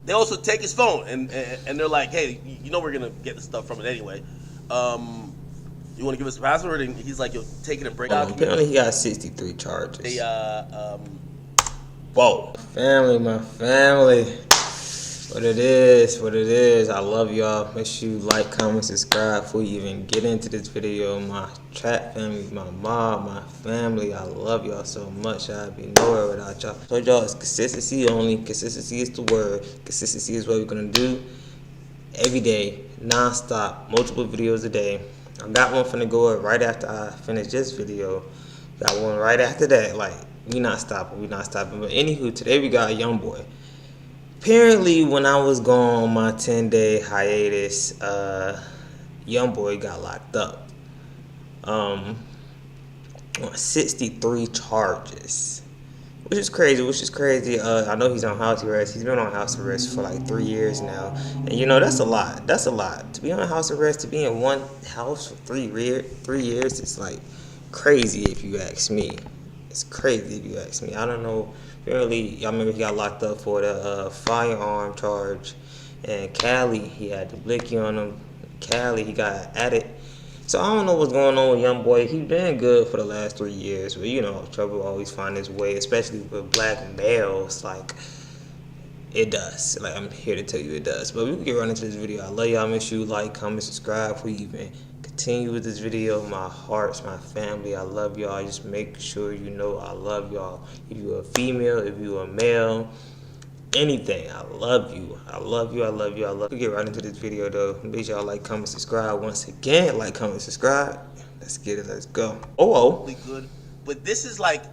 They also take his phone and they're like, hey, you know we're gonna get the stuff from it anyway. You want to give us a password? And he's like, yo, take it and break out. Apparently he got 63 charges. They whoa, family, my family. What it is. I love y'all. Make sure you like, comment, subscribe before you even get into this video. My chat family, my mom, my family, I love y'all so much. I'd be nowhere without y'all. I told y'all it's consistency only. Consistency is the word. Consistency is what we're gonna do every day, non-stop, multiple videos a day. I got one finna go up right after I finish this video. Got one right after that. Like, we not stopping. But anywho, today we got YoungBoy. Apparently, when I was gone on my 10-day hiatus, YoungBoy got locked up on 63 charges, which is crazy. I know he's on house arrest. He's been on house arrest for like 3 years now, and you know that's a lot. That's a lot to be on house arrest. To be in one house for 3 years, it's like crazy if you ask me. It's crazy if you ask me. I don't know. Apparently, y'all remember he got locked up for the firearm charge. And Cali, he had the blicky on him. Cali, he got at it. So I don't know what's going on with YoungBoy. He's been good for the last 3 years. But you know, trouble always find its way, especially with black males. Like, it does. Like, I'm here to tell you it does. But we can get right into this video. I love y'all. Make sure you like, comment, subscribe before you even continue with this video. My hearts, my family, I love y'all. Just make sure you know I love y'all. If you're a female, if you're a male, anything, I love you. I love you. We get right into this video though. Make sure y'all like, comment, subscribe. Once again, like, comment, subscribe. Let's get it. Let's go. Good. But this is like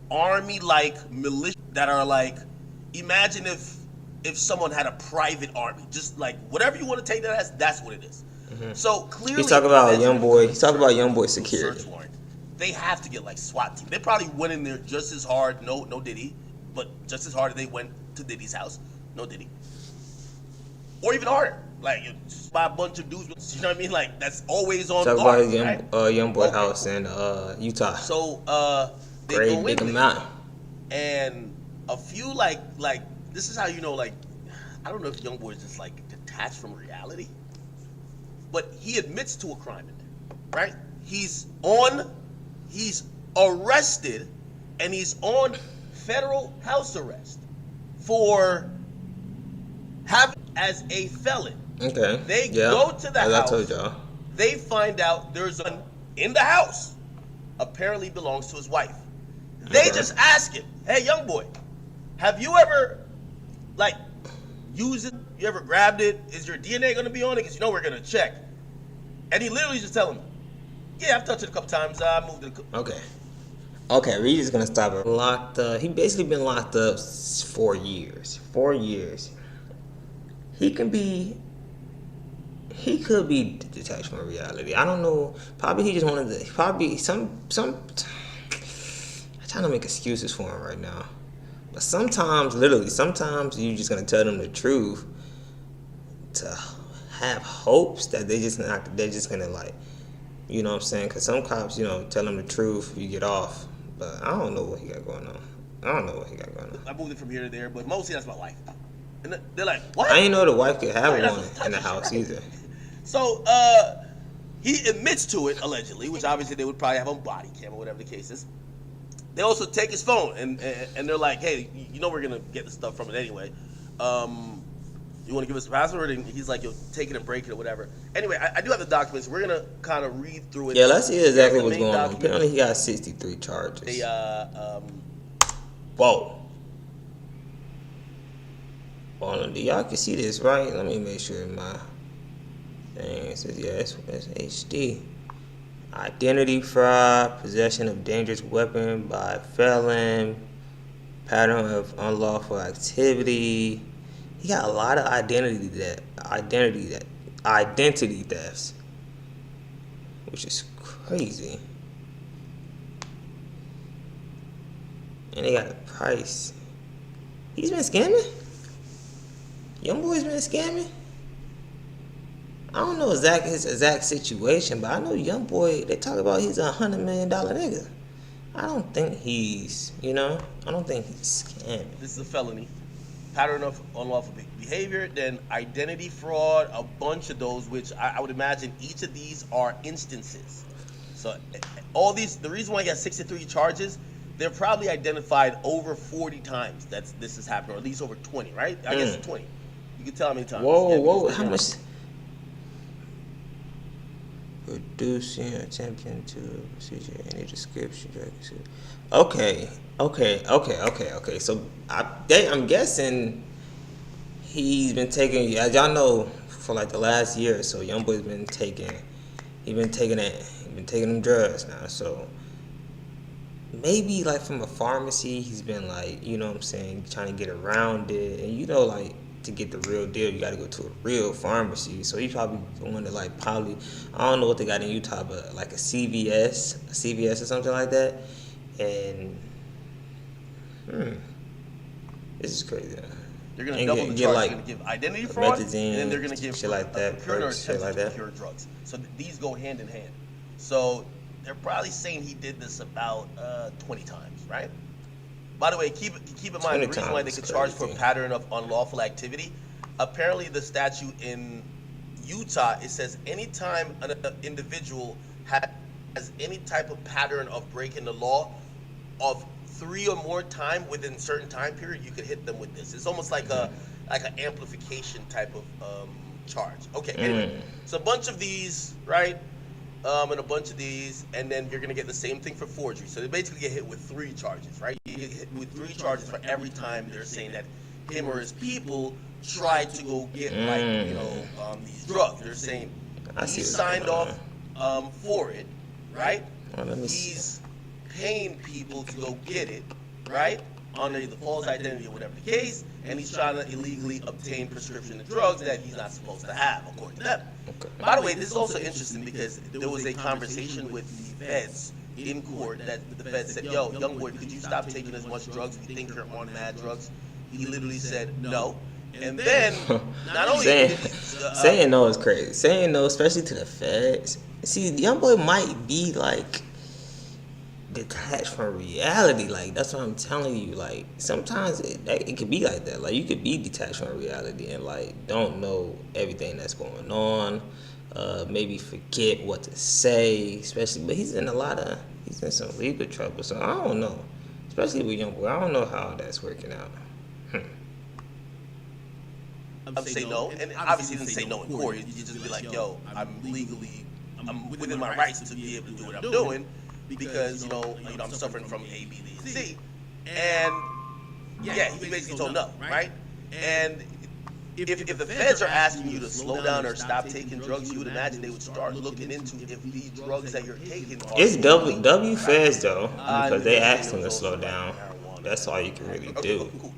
army-like militia that are like, imagine if someone had a private army, just like whatever you want to take that as, that's what it is. So clearly, he's talking about YoungBoy. He's talking about YoungBoy security. Search warrant. They have to get like SWAT team. They probably went in there just as hard. No Diddy, but just as hard as they went to Diddy's house. No Diddy, or even harder. Like just by a bunch of dudes. You know what I mean? Like that's always on guard. Talk about YoungBoy house in Utah. So they go in there, and a few like this is how you know, like, I don't know if YoungBoy is just like detached from reality. But he admits to a crime in there, right? He's arrested, and he's on federal house arrest for having as a felon. Okay. They go to the house. I told y'all. They find out there's one in the house. Apparently belongs to his wife. They just ask him, "Hey, YoungBoy, have you ever used it? You ever grabbed it? Is your DNA going to be on it? Because you know we're going to check." And he literally just telling them, "Yeah, I've touched it a couple times. I moved it." Okay, we're just going to stop it. Locked up. He basically been locked up 4 years. 4 years. He could be detached from reality. I don't know. Probably he just wanted to, I'm trying to make excuses for him right now. But sometimes you just gonna tell them the truth to have hopes that they're just gonna, like, you know what I'm saying? Because some cops, you know, tell them the truth, you get off. But I don't know what he got going on. I moved it from here to there, but mostly that's my wife. And they're like, "What?" I didn't know the wife could have one in the house either. So he admits to it, allegedly, which obviously they would probably have on body cam or whatever the case is. They also take his phone, and they're like, "Hey, you know we're gonna get the stuff from it anyway. You want to give us a password?" And he's like, "Yo, take it and break it or whatever." Anyway, I do have the documents. We're gonna kind of read through it. Yeah, let's see exactly what's going on. Apparently, he got 63 charges. They whoa. Hold on, y'all can see this, right? Let me make sure my thing. It says, yeah, it's HD. Identity fraud, possession of dangerous weapon by felon, pattern of unlawful activity. He got a lot of identity thefts, which is crazy. And they got a price. He's been scamming? YoungBoy's been scamming? I don't know his exact situation, but I know YoungBoy, they talk about he's $100 million nigga. I don't think he's, I don't think he's scamming. This is a felony. pattern of unlawful behavior, then identity fraud, a bunch of those, which I would imagine each of these are instances. So all these, the reason why he has 63 charges, they're probably identified over 40 times that this has happened, or at least over 20, right? I guess 20. You can tell how many times. Whoa, how much? Reducing, attempting to procedure any description. Okay. So I'm guessing he's been taking, as y'all know, for like the last year or so, YoungBoy's been taking them drugs now. So maybe like from a pharmacy, he's been like, you know what I'm saying, trying to get around it, and you know, like, to get the real deal, you got to go to a real pharmacy. So he probably going to like I don't know what they got in Utah, but like a CVS or something like that. And this is crazy. They're gonna double the charge. Like, they're gonna give identity fraud, and then they're gonna give shit like that, procured or attempted to procure drugs. So these go hand in hand. So they're probably saying he did this about 20 times, right? By the way, keep in mind the reason why they could charge for a pattern of unlawful activity. Apparently, the statute in Utah, it says anytime an individual has any type of pattern of breaking the law of 3 or more times within a certain time period, you could hit them with this. It's almost like an amplification type of charge. Okay, anyway, so a bunch of these, right? And a bunch of these, and then you're gonna get the same thing for forgery. So they basically get hit with 3 charges, right? You get hit with 3 charges for every time they're saying that him or his people tried to go get these drugs. They're saying he signed off for it, right? He's paying people to go get it, right? Under the false identity or whatever the case, and he's trying to illegally obtain prescription of drugs that he's not supposed to have, according to them. Okay. By the way, this is also interesting because there was a conversation with the feds in court that the feds said, yo, YoungBoy, could you stop taking as much drugs? We think you're on mad drugs. He literally said no. And then, not only saying no is crazy. Saying no, especially to the feds. See, YoungBoy might be like detached from reality. Like, that's what I'm telling you. Like, sometimes it could be like that. Like, you could be detached from reality and like don't know everything that's going on. Maybe forget what to say, especially. But he's in some legal trouble. So I don't know. Especially with YoungBoy, I don't know how that's working out. I'm say no, and obviously he didn't say no in court. You just be like, yo, I'm within my rights to be able to do what I'm doing. Because I'm suffering from A, B, D, and C, and he basically told no, right? And if the feds are asking you to slow down or stop taking drugs, you would imagine they would start looking into if these drugs that you're taking are. It's W feds though, because they asked him to slow down. That's all you can really do. Cool.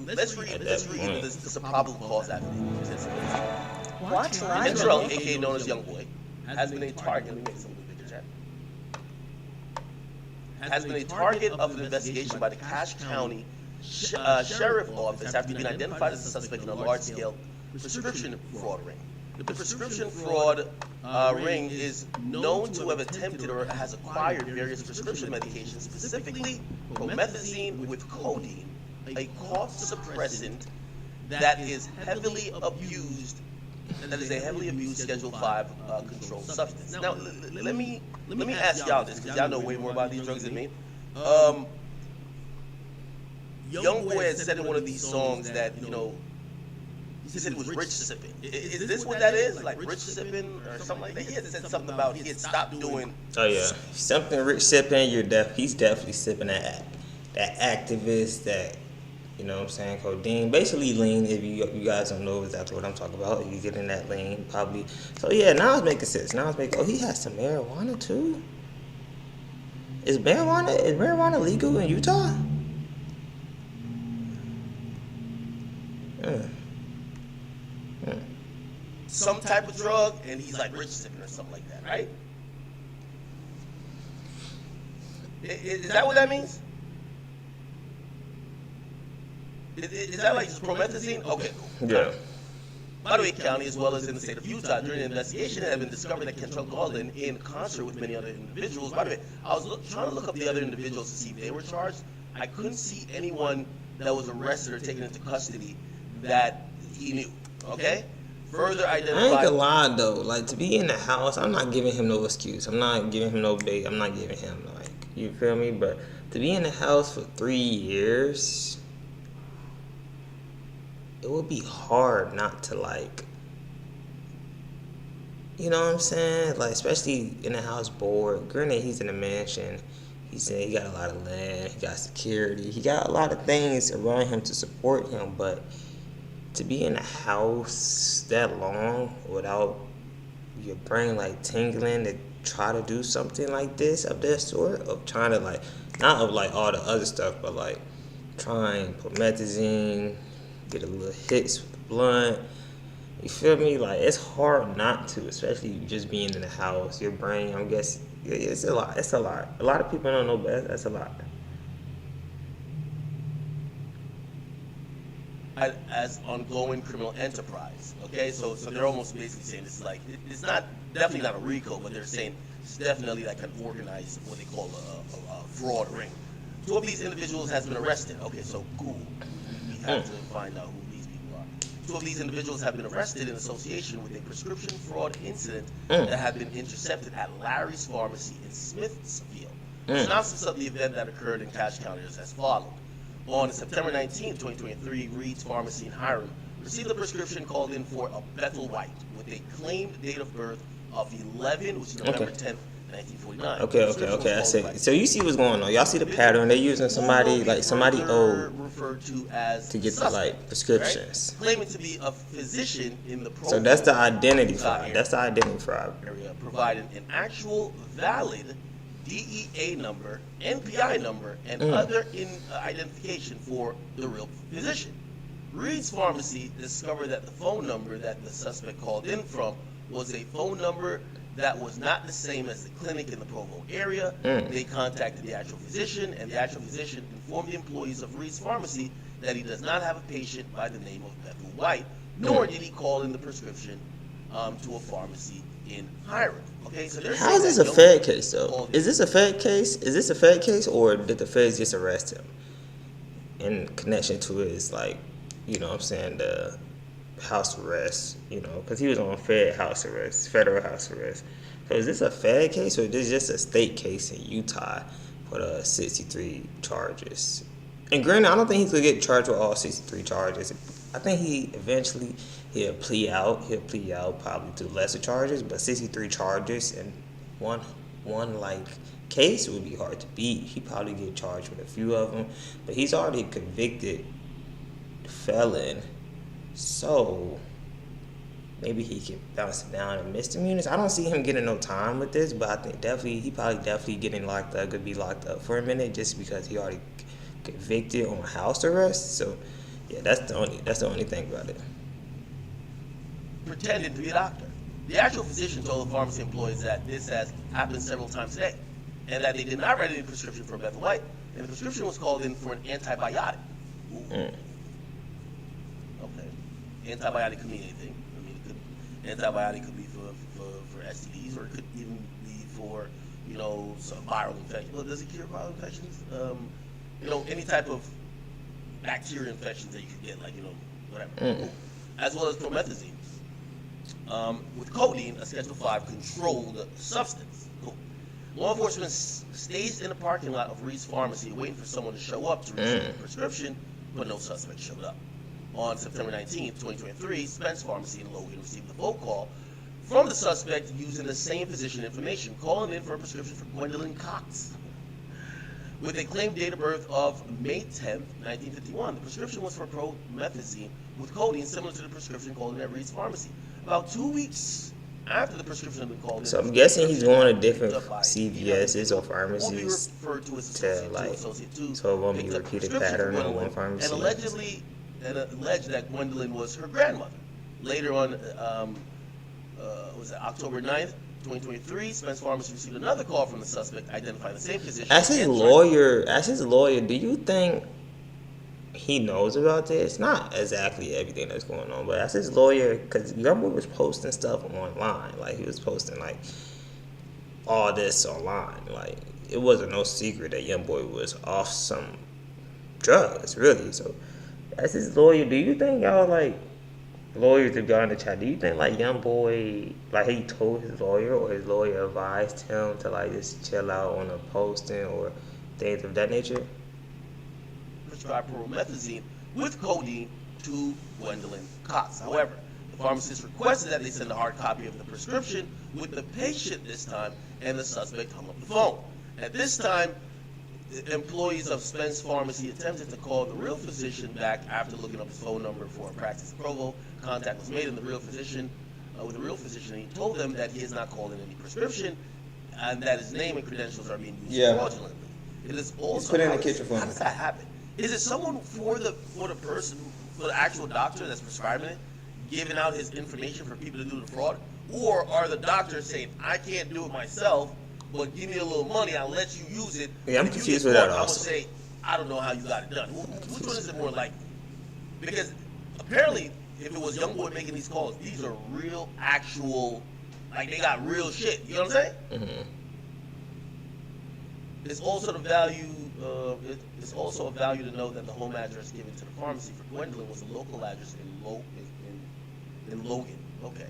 Let's read this is a probable cause affidavit. Incl, aka known as YoungBoy, has been a target. Let me make some bigger chat. Has been a target of an investigation by the Cache County Sheriff Office after being identified as a suspect in a large-scale prescription fraud ring. The prescription fraud ring is known to have attempted or has acquired various prescription medications, specifically promethazine with codeine, a cough suppressant that is heavily abused. That is a heavily abused Schedule 5 controlled substance. Now, let me ask y'all this, because y'all know way more about these drugs than me. YoungBoy had said in one of these songs that, he said it was rich sipping. Is this what that is? Like rich sipping or something like that? He had said something about he had stopped doing. Oh yeah, something rich sipping. He's definitely sipping that activist, that, you know what I'm saying, codeine, basically lean. If you guys don't know exactly what I'm talking about, you get in that lean probably. So yeah, now it's making sense. Oh, he has some marijuana too. Is marijuana legal in Utah? Some type of drug, and he's like rich sipping or something like that, right? Is that what that means? Is that like just promethazine? Okay, cool. Yeah. By the way, county, as well as in the state of Utah, during the investigation, it had been discovered that Kentrell Golden, in concert with many other individuals. By the way, I was trying to look up the other individuals to see if they were charged. I couldn't see anyone that was arrested or taken into custody that he knew. Okay? Further I ain't identified. gonna lie though, like to be in the house, I'm not giving him no excuse. I'm not giving him no bait. I'm not giving him like, you feel me? But to be in the house for 3 years, it would be hard not to like, you know what I'm saying? Like especially in the house bored. Granted, he's in a mansion. He said he got a lot of land. He got security. He got a lot of things around him to support him, but to be in a house that long without your brain like tingling to try to do something like this of that sort of trying to like not of like all the other stuff but like trying promethazine, get a little hits with the blunt, you feel me? Like it's hard not to, especially just being in the house, your brain, I'm guessing it's a lot. It's a lot. A lot of people don't know, but that's a lot. As ongoing criminal enterprise. Okay, so they're almost basically saying it's like it's not definitely not a RICO, but they're saying it's definitely like an organized what they call a fraud ring. Two of these individuals has been arrested. Okay, so cool. We have to find out who these people are. Two of these individuals have been arrested in association with a prescription fraud incident that had been intercepted at Larry's Pharmacy in Smithfield. Synopsis of the event that occurred in Cache County is as follows. On September 19, 2023, Reed's Pharmacy in Hiram received a prescription called in for a Bethel White with a claimed date of birth of 11, which is November 10th, 1949. Okay. I see. So you see what's going on. Y'all see the pattern. They're using somebody like somebody old referred to as to get the like prescriptions. Right? Claiming to be a physician in the So that's the identity fraud. That's the identity fraud. Area provided an actual valid DEA number, NPI number, and other identification for the real physician. Reed's Pharmacy discovered that the phone number that the suspect called in from was a phone number that was not the same as the clinic in the Provo area. They contacted the actual physician, and the actual physician informed the employees of Reed's Pharmacy that he does not have a patient by the name of Bethel White, nor did he call in the prescription to a pharmacy in Hiram. Okay, so how is this a Fed case though? Is this a Fed case? Is this a Fed case, or did the feds just arrest him? In connection to his like, you know what I'm saying, the house arrest, you know, because he was on federal house arrest. So is this a Fed case, or is this just a state case in Utah for the 63 charges? And granted, I don't think he's gonna get charged with all 63 charges. I think he'll plea out. He'll plea out probably to lesser charges, but 63 charges in one like case would be hard to beat. He probably get charged with a few of them, but he's already a convicted felon, so maybe he can bounce it down in misdemeanors. I don't see him getting no time with this, but I think he probably getting locked up. Could be locked up for a minute just because he already convicted on house arrest. So yeah, that's the only thing about it. Pretending to be a doctor. The actual physician told the pharmacy employees that this has happened several times today, and that they did not write any prescription for Bethel White, and the prescription was called in for an antibiotic. Okay. Antibiotic could mean anything. I mean, antibiotic could be for STDs, or it could even be for, you know, some viral infection. Well, does it cure viral infections? You know, any type of bacteria infections that you could get, like, you know, whatever. As well as promethazine. With codeine, a Schedule 5 controlled substance. Cool. Law enforcement stays in the parking lot of Reed's Pharmacy waiting for someone to show up to receive the prescription, but no suspect showed up. On September 19, 2023, Spence Pharmacy in Logan received a phone call from the suspect using the same physician information, calling in for a prescription for Gwendolyn Cox. With a claimed date of birth of May 10, 1951, the prescription was for promethazine with codeine similar to the prescription called in at Reed's Pharmacy. About 2 weeks after the prescription had been called in, so I'm guessing he's going to different CVS's or pharmacies to like, so it won't be a repeated pattern in one pharmacy. And alleged that Gwendolyn was her grandmother. Later on, was it October 9th, 2023, Spence Pharmacy received another call from the suspect identifying the same physician. As his lawyer, do you think he knows about this? Not exactly everything that's going on, but as his lawyer, because YoungBoy was posting stuff online, like he was posting like all this online, like it wasn't no secret that YoungBoy was off some drugs, really. So that's his lawyer. Do you think y'all like lawyers, if y'all in the chat, do you think like YoungBoy, like he told his lawyer or his lawyer advised him to like just chill out on a posting or things of that nature? Prescribed promethazine with codeine to Gwendolyn Cox. However, the pharmacist requested that they send a hard copy of the prescription with the patient this time, and the suspect hung up the phone. At this time, employees of Spence Pharmacy attempted to call the real physician back after looking up his phone number for a practice in Provo. Contact was made with the real physician, and he told them that he has not called in any prescription and that his name and credentials are being used fraudulently. It is also put it in the kitchen for how me. does that happen? Is it someone for the person, for the actual doctor that's prescribing it, giving out his information for people to do the fraud, or are the doctors saying, I can't do it myself, but give me a little money, I'll let you use it. Yeah, I'm confused with that also. I'm gonna say, I don't know how you got it done. Which one is it more likely? Because apparently, if it was YoungBoy making these calls, these are real, actual, like they got real shit. You know what I'm saying? Mm-hmm. It's also the value. It's also a value to know that the home address given to the pharmacy for Gwendolyn was a local address in Logan. Okay.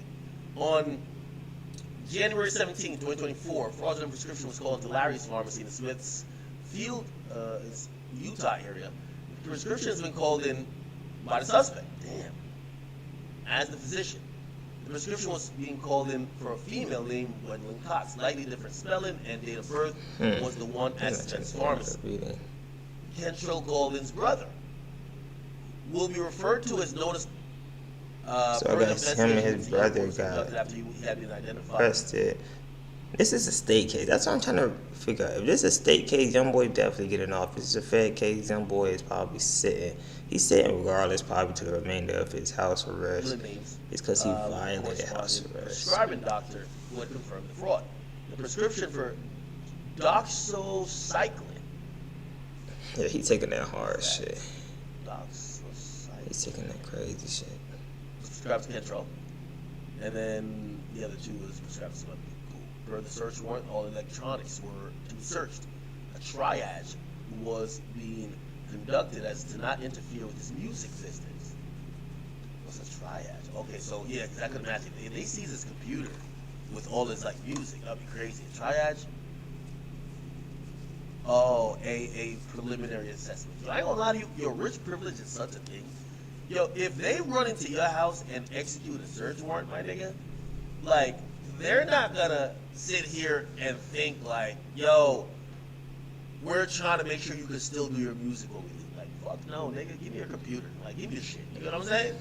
On January 17, 2024, fraudulent prescription was called to Larry's Pharmacy in the Smithfield, Utah area. The prescription has been called in by the suspect. Damn. As the physician. The prescription was being called in for a female named Gwendolyn Cox. Slightly different spelling and date of birth was the one at Spence Pharmacy. Kentrell Golden's brother will be referred to as notice. So I guess him and his brother got after he had been identified. arrested. This is a state case. That's what I'm trying to figure out. If this is a state case, YoungBoy definitely getting off. If it's a fed case, YoungBoy is probably sitting. He's sitting regardless, probably to the remainder of his house arrest. It's because he violated house arrest. Prescribing doctor would confirm the fraud. The prescription for doxycycline. Yeah, he taking that hard shit. Doxycycline. He's taking that crazy shit. Prescribed to Kentrell. And then the other two was prescribed to somebody. Per the search warrant, all electronics were to be searched. A triage was being conducted as to not interfere with his music business. What's a triage? Okay, so yeah, because I could imagine if they seize his computer with all this like music, that'd be crazy. A triage? Oh, a preliminary assessment. So I ain't gonna lie to you, your rich privilege is such a thing. Yo, if they run into your house and execute a search warrant, my nigga, like, they're not gonna sit here and think like, yo, we're trying to make sure you can still do your music over here. Like, fuck no, nigga, give me your computer. Like, give me the shit. You know what I'm saying?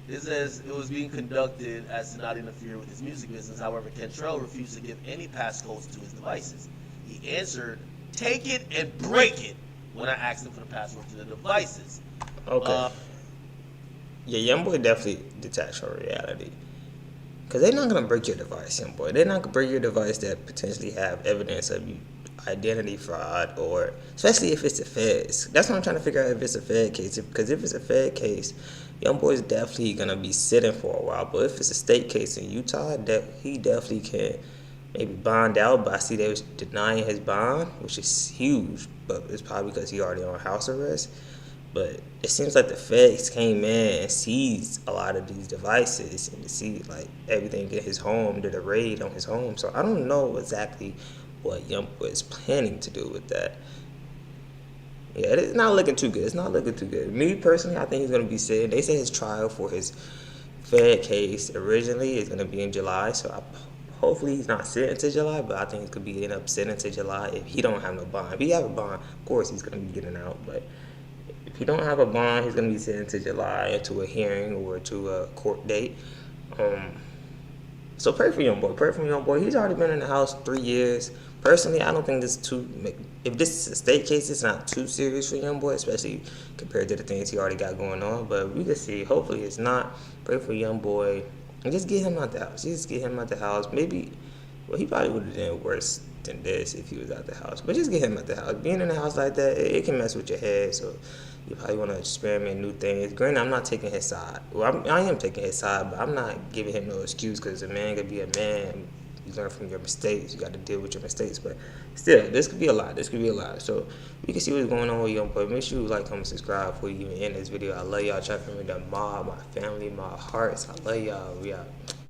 It says it was being conducted as to not interfere with his music business. However, Kentrell refused to give any passcodes to his devices. He answered, take it and break it, when I asked him for the password to the devices. Okay. Yeah, YoungBoy definitely detached from reality. Because they're not going to break your device, YoungBoy. They're not going to break your device that potentially have evidence of you identity fraud, or especially if it's a feds. That's what I'm trying to figure out, if it's a fed case. Because if it's a fed case, YoungBoy is definitely going to be sitting for a while. But if it's a state case in Utah, he definitely can maybe bond out. But I see they was denying his bond, which is huge. But it's probably because he already on house arrest. But it seems like the feds came in and seized a lot of these devices and to see like everything in his home, did a raid on his home. So I don't know exactly what YoungBoy is planning to do with that. Yeah, it's not looking too good. It's not looking too good. Me personally, I think he's gonna be sitting. They say his trial for his Fed case originally is gonna be in July. So hopefully he's not sitting to July, but I think he could be end up sitting to July if he don't have no bond. If he have a bond, of course he's gonna be getting out, but if he don't have a bond, he's going to be sent to July into a hearing or to a court date. So pray for YoungBoy. Pray for YoungBoy. He's already been in the house 3 years. Personally, I don't think this if this is a state case, it's not too serious for YoungBoy, especially compared to the things he already got going on. But we can see. Hopefully it's not. Pray for YoungBoy. And just get him out the house. Just get him out the house. Maybe, well, he probably would have done worse than this if he was out the house. But just get him out the house. Being in the house like that, it can mess with your head. So you probably want to experiment new things. Granted, I'm not taking his side. Well, I am taking his side, but I'm not giving him no excuse because a man could be a man. learn from your mistakes. You got to deal with your mistakes. But still, this could be a lot. This could be a lot. So you can see what's going on with YoungBoy. Make sure you like, comment, subscribe before you even end this video. I love y'all. Check for me, the mob, my family, my hearts. I love y'all. We out.